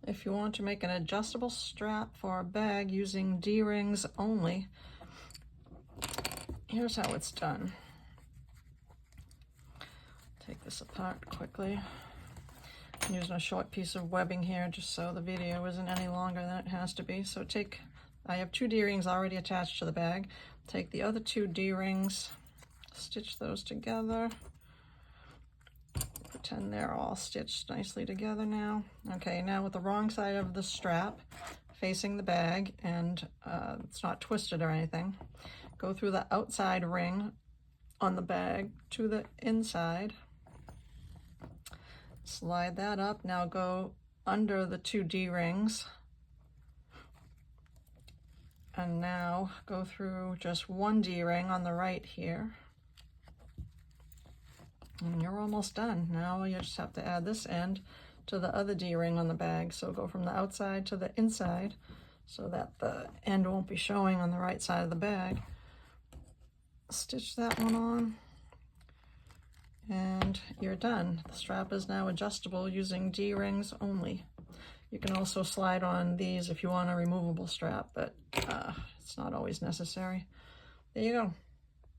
If you want to make an adjustable strap for a bag using D-rings only, here's how it's done. Take this apart quickly. I'm using a short piece of webbing here just so the video isn't any longer than it has to be. So I have 2 D-rings already attached to the bag. Take the other 2 D-rings, stitch those together. Pretend they're all stitched nicely together now. Okay, now with the wrong side of the strap facing the bag, and it's not twisted or anything, go through the outside ring on the bag to the inside. Slide that up. Now go under the 2 D-rings. And now go through just 1 D-ring on the right here. And you're almost done. Now you just have to add this end to the other D-ring on the bag. So go from the outside to the inside so that the end won't be showing on the right side of the bag. Stitch that one on. And you're done. The strap is now adjustable using D-rings only. You can also slide on these if you want a removable strap, but it's not always necessary. There you go.